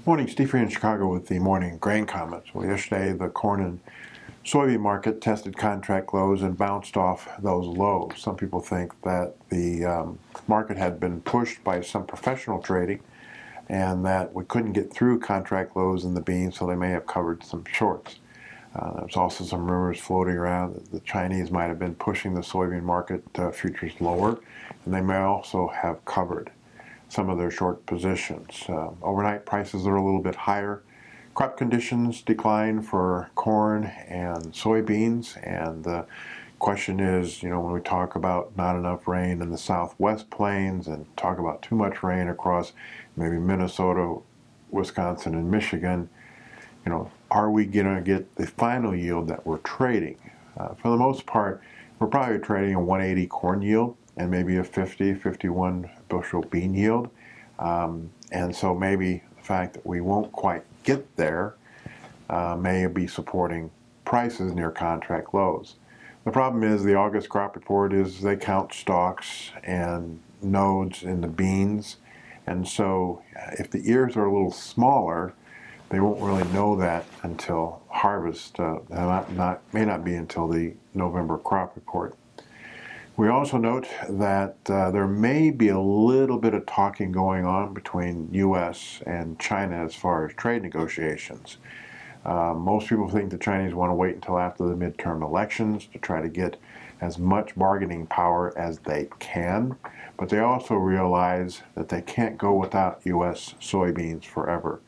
Morning, Steve here in Chicago with the morning grain comments. Well, yesterday the corn and soybean market tested contract lows and bounced off those lows. Some people think that the market had been pushed by some professional trading and that we couldn't get through contract lows in the beans, so they may have covered some shorts. There's also some rumors floating around that the Chinese might have been pushing the soybean market futures lower, and they may also have covered some of their short positions. Overnight prices are a little bit higher. Crop conditions decline for corn and soybeans, and the question is, when we talk about not enough rain in the southwest plains and talk about too much rain across maybe Minnesota, Wisconsin, and Michigan, are we going to get the final yield that we're trading? For the most part, we're probably trading a 180 corn yield and maybe a 51 bushel bean yield. And so maybe the fact that we won't quite get there may be supporting prices near contract lows. The problem is the August crop report is they count stalks and nodes in the beans. And so if the ears are a little smaller, they won't really know that until harvest. May not be until the November crop report. We also note that there may be a little bit of talking going on between U.S. and China as far as trade negotiations. Most people think the Chinese want to wait until after the midterm elections to try to get as much bargaining power as they can, but they also realize that they can't go without U.S. soybeans forever.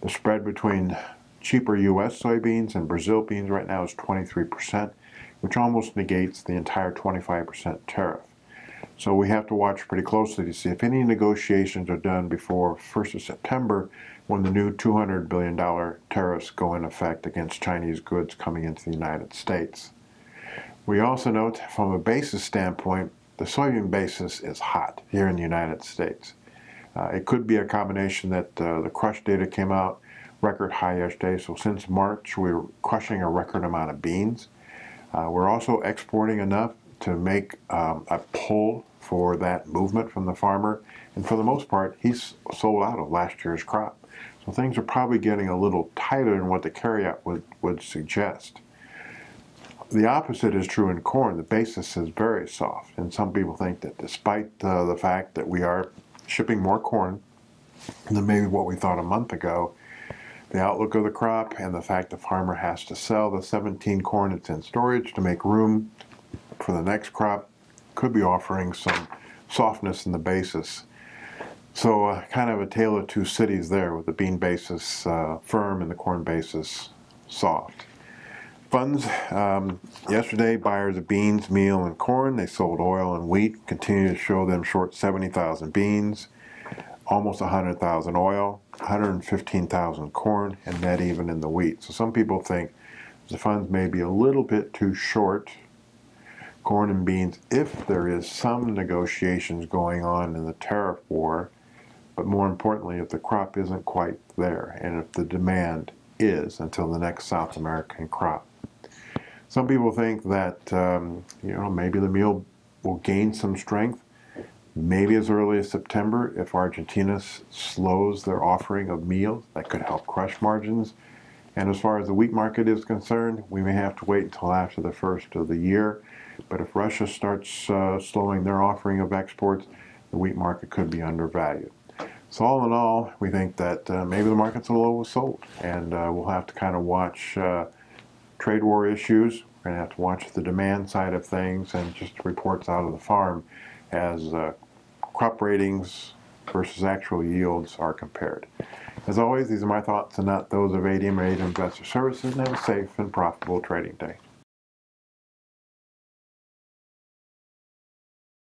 The spread between cheaper U.S. soybeans and Brazil beans right now is 23%. which almost negates the entire 25% tariff. So we have to watch pretty closely to see if any negotiations are done before 1st of September when the new $200 billion tariffs go in effect against Chinese goods coming into the United States. We also note from a basis standpoint, the soybean basis is hot here in the United States. It could be a combination that the crush data came out record high yesterday, so since March we're crushing a record amount of beans. We're also exporting enough to make a pull for that movement from the farmer. And for the most part, he's sold out of last year's crop. So things are probably getting a little tighter than what the carryout would suggest. The opposite is true in corn. The basis is very soft. And some people think that despite the fact that we are shipping more corn than maybe what we thought a month ago, the outlook of the crop and the fact the farmer has to sell the 17 corn that's in storage to make room for the next crop could be offering some softness in the basis. So kind of a tale of two cities there, with the bean basis firm and the corn basis soft. Funds, yesterday buyers of beans, meal, and corn, they sold oil and wheat, continue to show them short 70,000 beans, almost 100,000 oil, 115,000 corn, and net even in the wheat. So some people think the funds may be a little bit too short corn and beans if there is some negotiations going on in the tariff war, but more importantly, if the crop isn't quite there and if the demand is until the next South American crop. Some people think that maybe the meal will gain some strength maybe as early as September. If Argentina slows their offering of meals, that could help crush margins. And as far as the wheat market is concerned, we may have to wait until after the first of the year. But if Russia starts slowing their offering of exports, the wheat market could be undervalued. So all in all, we think that maybe the market's a little oversold, and we'll have to kind of watch trade war issues. We're going to have to watch the demand side of things and just reports out of the farm as crop ratings versus actual yields are compared. As always, these are my thoughts and not those of ADM or ADM Investor Services, and have a safe and profitable trading day.